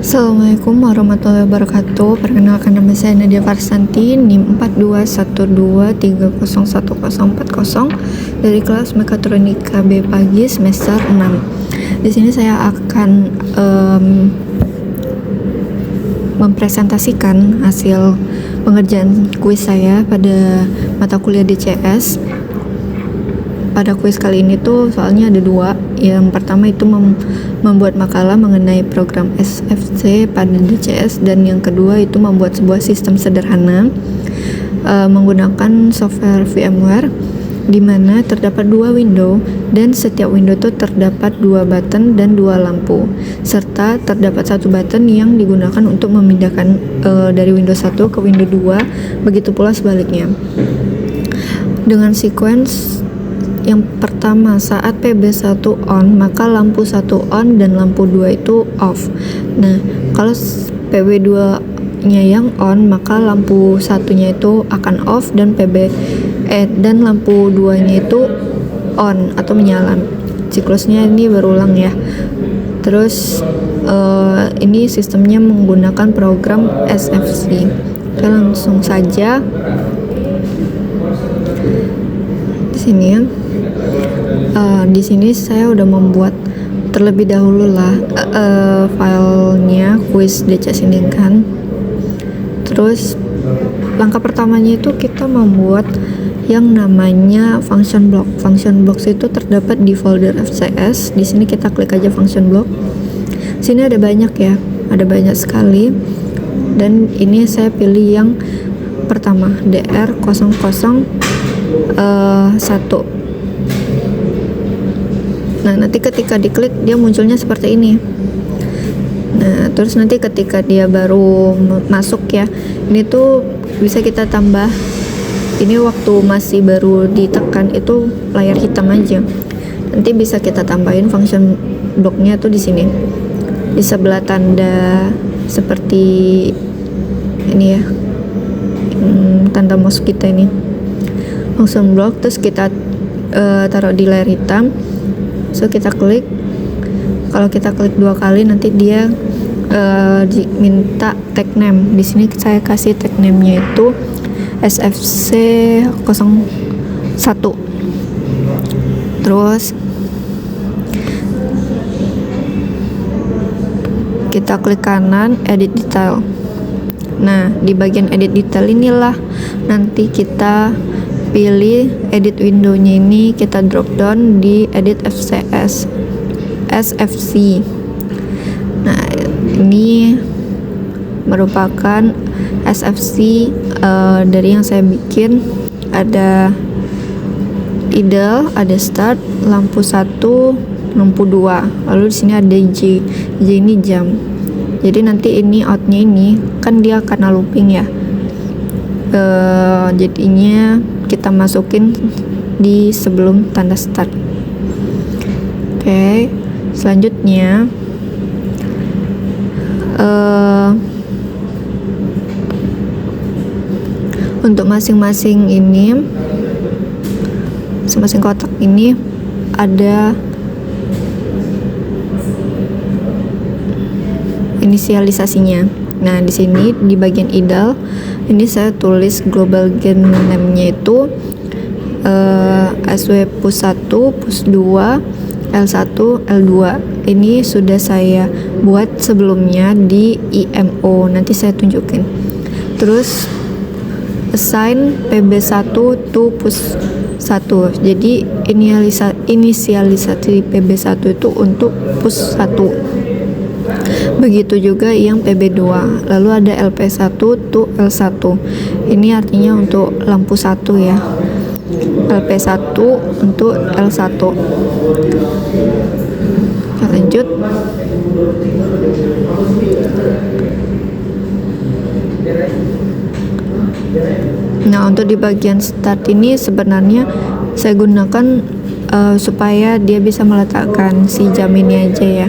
Assalamualaikum warahmatullahi wabarakatuh. Perkenalkan, nama saya Nadia Farsanti, NIM 4212301040 dari kelas Mekatronika B pagi semester 6. Di sini saya akan mempresentasikan hasil pengerjaan kuis saya pada mata kuliah DCS. Pada kuis kali ini tuh soalnya ada dua. Yang pertama itu membuat makalah mengenai program SFC pada DCS, dan yang kedua itu membuat sebuah sistem sederhana menggunakan software VMware, di mana terdapat dua window dan setiap window itu terdapat dua button dan dua lampu, serta terdapat satu button yang digunakan untuk memindahkan dari window 1 ke window 2, begitu pula sebaliknya. Dengan sequence yang pertama, saat PB1 on, maka lampu 1 on dan lampu 2 itu off. Nah, kalau PB2 nya yang on, maka lampu satunya itu akan off dan dan lampu 2 nya itu on atau menyala. Siklusnya ini berulang ya. Terus ini sistemnya menggunakan program SFC. Kita langsung saja di sini ya. Di sini saya udah membuat terlebih dahulu lah filenya kuis DCS ini kan. Terus langkah pertamanya itu kita membuat yang namanya function block. Function blocks itu terdapat di folder FCS. Di sini kita klik aja function block. Sini ada banyak ya, ada banyak sekali. Dan ini saya pilih yang pertama, DR001. Nah, nanti ketika diklik dia munculnya seperti ini. Nah, terus nanti ketika dia baru masuk ya, ini tuh bisa kita tambah. Ini waktu masih baru ditekan itu layar hitam aja. Nanti bisa kita tambahin function blocknya tuh di sini, di sebelah tanda seperti ini ya, tanda mouse kita ini, function block. Terus kita taruh di layar hitam. So kita klik. Kalau kita klik 2 kali nanti dia diminta tag name. Di sini saya kasih tag name-nya itu SFC 01. Terus kita klik kanan, edit detail. Nah, di bagian edit detail inilah nanti kita pilih edit window-nya, ini kita drop down di edit FCS SFC. Nah, ini merupakan SFC dari yang saya bikin. Ada idle, ada start, lampu 1, lampu 2. Lalu di sini ada J ini jam. Jadi nanti ini outnya ini kan dia karena looping ya. Jadinya kita masukin di sebelum tanda start. Oke, selanjutnya untuk masing-masing kotak ini ada inisialisasinya. Nah, di sini di bagian idle ini saya tulis global gen name-nya itu SW push 1, push 2, L1, L2. Ini sudah saya buat sebelumnya di IMO, nanti saya tunjukin. Terus assign PB1 to push 1. Jadi inisialisasi PB1 itu untuk push 1. Begitu juga yang PB2. Lalu ada LP1 to L1. Ini artinya untuk lampu 1 ya. LP1 untuk L1. Kita lanjut. Nah, untuk di bagian start ini sebenarnya saya gunakan supaya dia bisa meletakkan si jam ini aja ya.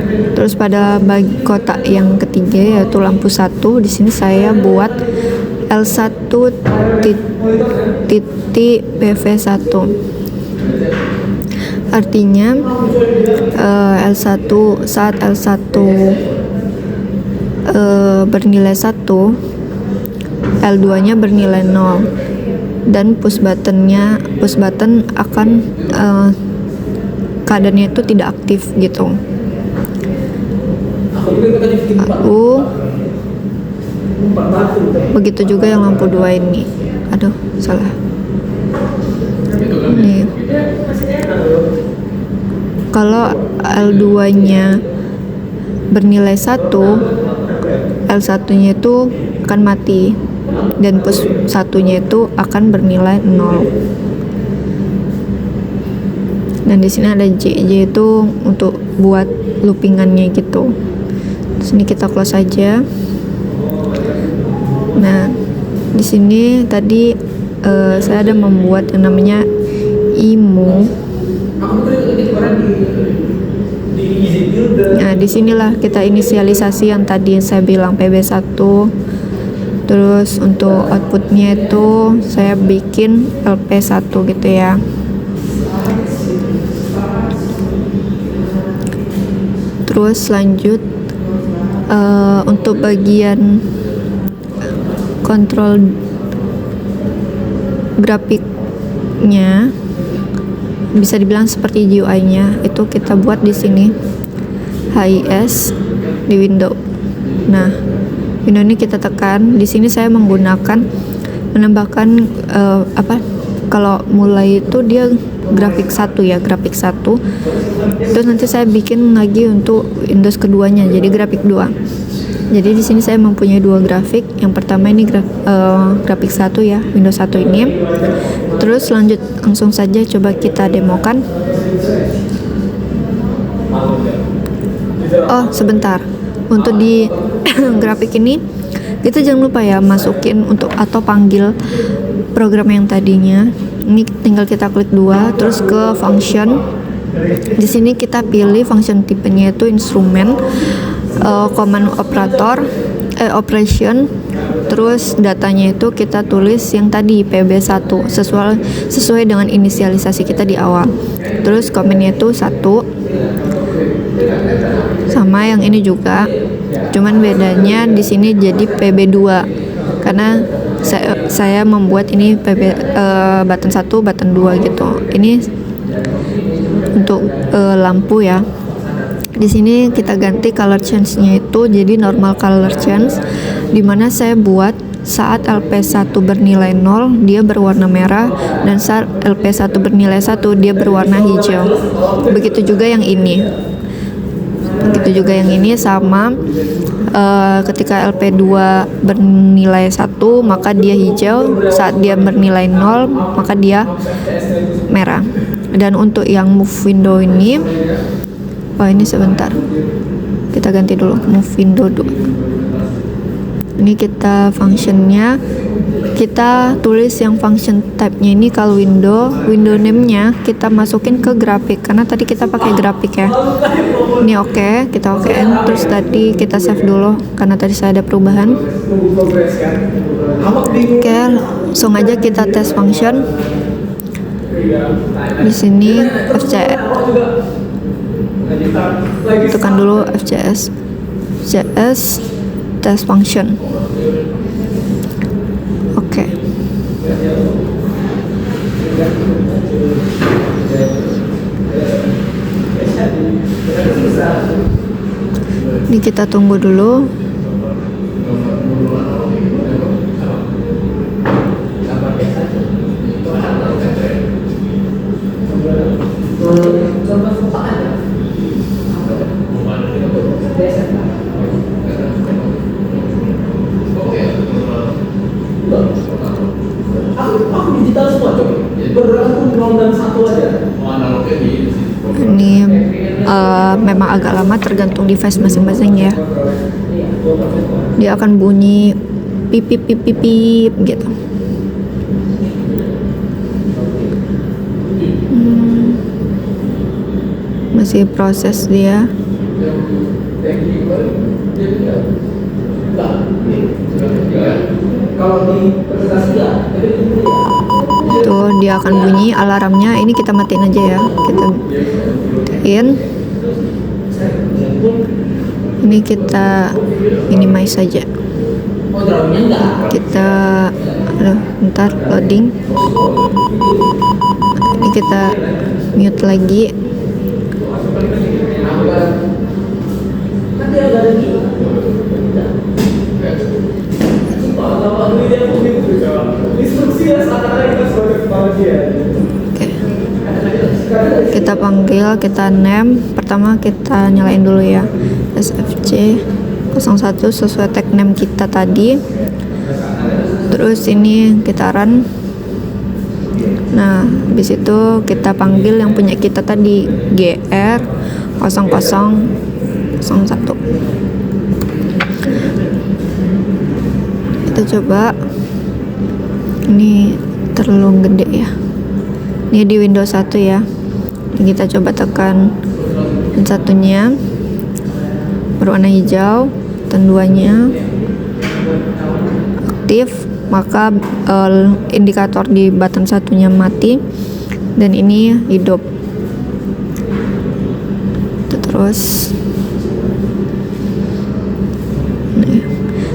Terus pada kotak yang ketiga yaitu lampu 1, di sini saya buat L1 titik PV1. Artinya L1 saat L1 bernilai 1, L2-nya bernilai 0, dan push button akan keadaannya itu tidak aktif gitu. Begitu juga yang lampu 2 ini. Aduh, salah. Nih. Kalau L2-nya bernilai 1, L1-nya itu akan mati dan push 1-nya itu akan bernilai 0. Dan di sini ada J itu untuk buat loopingannya gitu. Sini kita close aja. Nah, di sini tadi saya ada membuat yang namanya IMU. Nah, disinilah kita inisialisasi yang tadi saya bilang PB1. Terus untuk outputnya itu saya bikin LP1 gitu ya. Terus lanjut untuk bagian kontrol grafiknya, bisa dibilang seperti GUI-nya itu kita buat di sini HIS di window. Nah, window ini kita tekan. Di sini saya menambahkan kalau mulai itu dia grafik 1 ya, grafik 1. Terus nanti saya bikin lagi untuk Windows keduanya jadi grafik 2. Jadi di sini saya mempunyai 2 grafik. Yang pertama ini grafik 1 ya, Windows 1 ini. Terus langsung saja coba kita demokan. Oh, sebentar. Untuk di grafik ini kita jangan lupa ya masukin atau panggil program yang tadinya. Ini tinggal kita klik 2 terus ke function. Di sini kita pilih function tipenya itu instrumen, command operator, operation. Terus datanya itu kita tulis yang tadi PB1 sesuai dengan inisialisasi kita di awal. Terus commandnya itu 1. Sama yang ini juga. Cuman bedanya di sini jadi PB2 karena saya membuat ini button 1, button 2 gitu. Ini untuk lampu ya. Di sini kita ganti color change-nya itu jadi normal color change, dimana saya buat saat LP1 bernilai 0 dia berwarna merah, dan saat LP1 bernilai 1 dia berwarna hijau. Begitu juga yang ini. Sama ketika LP2 bernilai 1 maka dia hijau, saat dia bernilai 0 maka dia merah. Dan untuk yang move window ini, ini sebentar, kita ganti dulu move window 2. Ini kita functionnya, kita tulis yang function type-nya ini kalau window name-nya kita masukin ke grafik karena tadi kita pakai grafik ya. Ini oke, kita okein. Terus tadi kita save dulu karena tadi saya ada perubahan. Oke, langsung aja kita tes function. Di sini FCS, tekan dulu FCS test function. Oke. Ini kita tunggu dulu. Ini memang agak lama tergantung device masing-masing ya. Dia akan bunyi pip pip pip pip, pip gitu. Masih proses dia. Kalau di presentasi ya, Tuh dia akan bunyi alarmnya. Ini kita matiin aja ya, kita matiin. Ini kita minimize saja. Kita bentar loading. Ini kita mute lagi. Kita panggil, kita name. Pertama kita nyalain dulu ya, SFC 01 sesuai tag name kita tadi. Terus ini kita run. Nah, habis itu kita panggil yang punya kita tadi, GR 0001. Kita coba. Ini terlalu gede ya. Ini di Windows 1 ya. Kita coba tekan button satunya berwarna hijau, button 2-nya aktif, maka indikator di button satunya mati dan ini hidup. Terus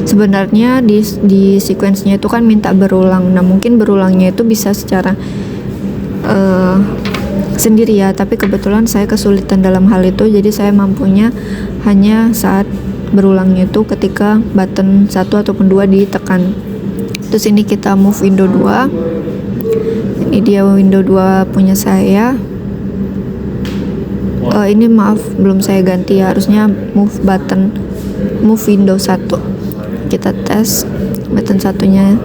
sebenarnya di sequence-nya itu kan minta berulang. Nah, mungkin berulangnya itu bisa secara sendiri ya, tapi kebetulan saya kesulitan dalam hal itu, jadi saya mampunya hanya saat berulangnya itu ketika button 1 ataupun 2 ditekan. Terus ini kita move window 2. Ini dia window 2 punya saya. Ini maaf belum saya ganti ya, harusnya move window 1. Kita tes button satunya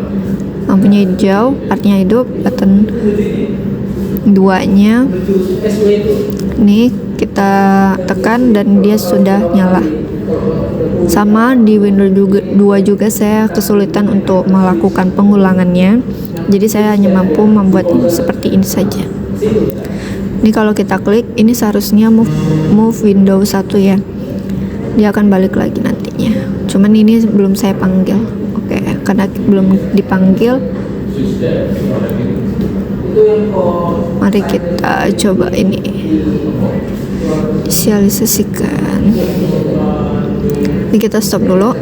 lampunya hijau, artinya hidup. Button 2-nya nih kita tekan dan dia sudah nyala. Sama di Windows 2 juga saya kesulitan untuk melakukan pengulangannya, jadi saya hanya mampu membuat seperti ini saja. Ini kalau kita klik, ini seharusnya move Windows 1 ya, dia akan balik lagi nantinya. Cuman ini belum saya panggil. Oke, karena belum dipanggil, mari kita coba ini inisialisasikan. Ini kita stop dulu.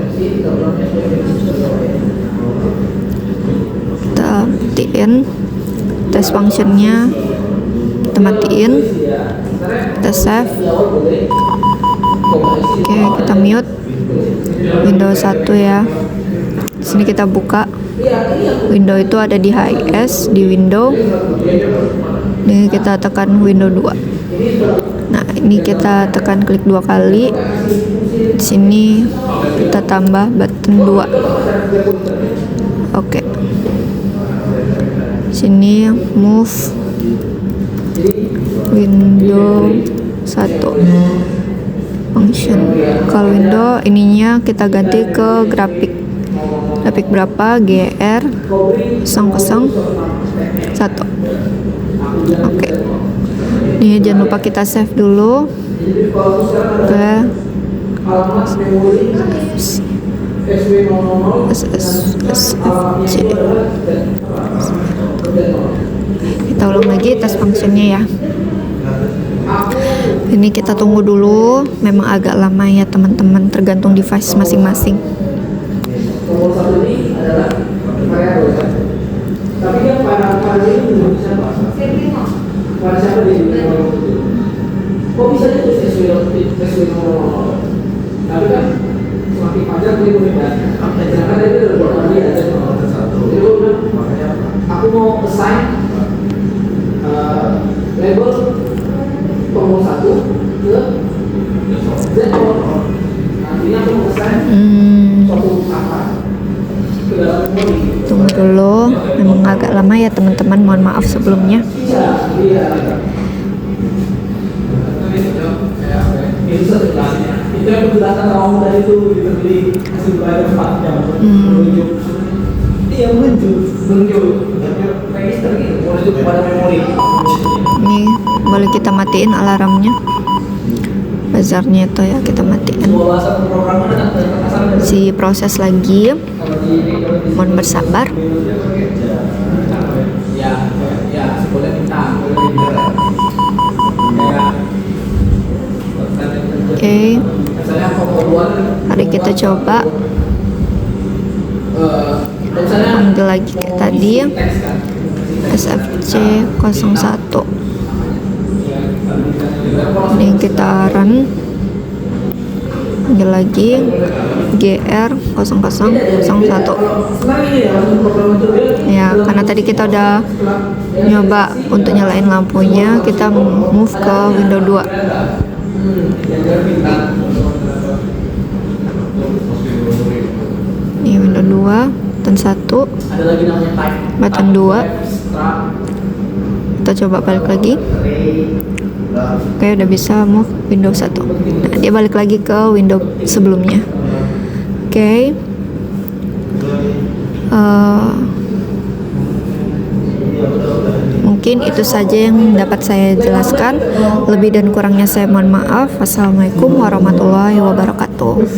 Kita matiin test functionnya, kita matiin, kita save. Oke, kita mute Windows 1 ya. Di sini kita buka window, itu ada di HIS di window. Ini kita tekan window 2. Nah, ini kita tekan klik 2 kali. Di sini kita tambah button 2. Oke. Sini move window 1 function. Kalau window ininya kita ganti ke grafik berapa, GR 001. Oke. Ini jangan lupa kita save dulu ke SSFC. Kita ulang lagi tes functionnya ya. Ini kita tunggu dulu, memang agak lama ya teman-teman, tergantung device masing-masing. Tapi kan pada ini belum bisa Pak. Pada siapa di kok bisa itu sesuai nomor. Tapi kan semakin panjang dia berbeda. Jangan itu udah dia ada nomor 1. Jadi aku mau assign label nomor 1 ke Z nomor. Nantinya aku mau assign suatu apa. Tunggu dulu, memang agak lama ya teman-teman, mohon maaf sebelumnya. Ini boleh kita matiin alarmnya, buzzernya itu ya, kita matiin. Si proses lagi, mohon bersabar. Oke, mari kita coba ambil lagi kayak tadi SFC 01. Ini kita run, ambil lagi GR 0001 ya, karena tadi kita udah nyoba untuk nyalain lampunya, kita move ke window 2. Ini window 2, button 1, button 2. Kita coba balik lagi. Oke, udah bisa move window 1. Nah, dia balik lagi ke window sebelumnya. Oke. Mungkin itu saja yang dapat saya jelaskan. Lebih dan kurangnya saya mohon maaf. Wassalamualaikum warahmatullahi wabarakatuh.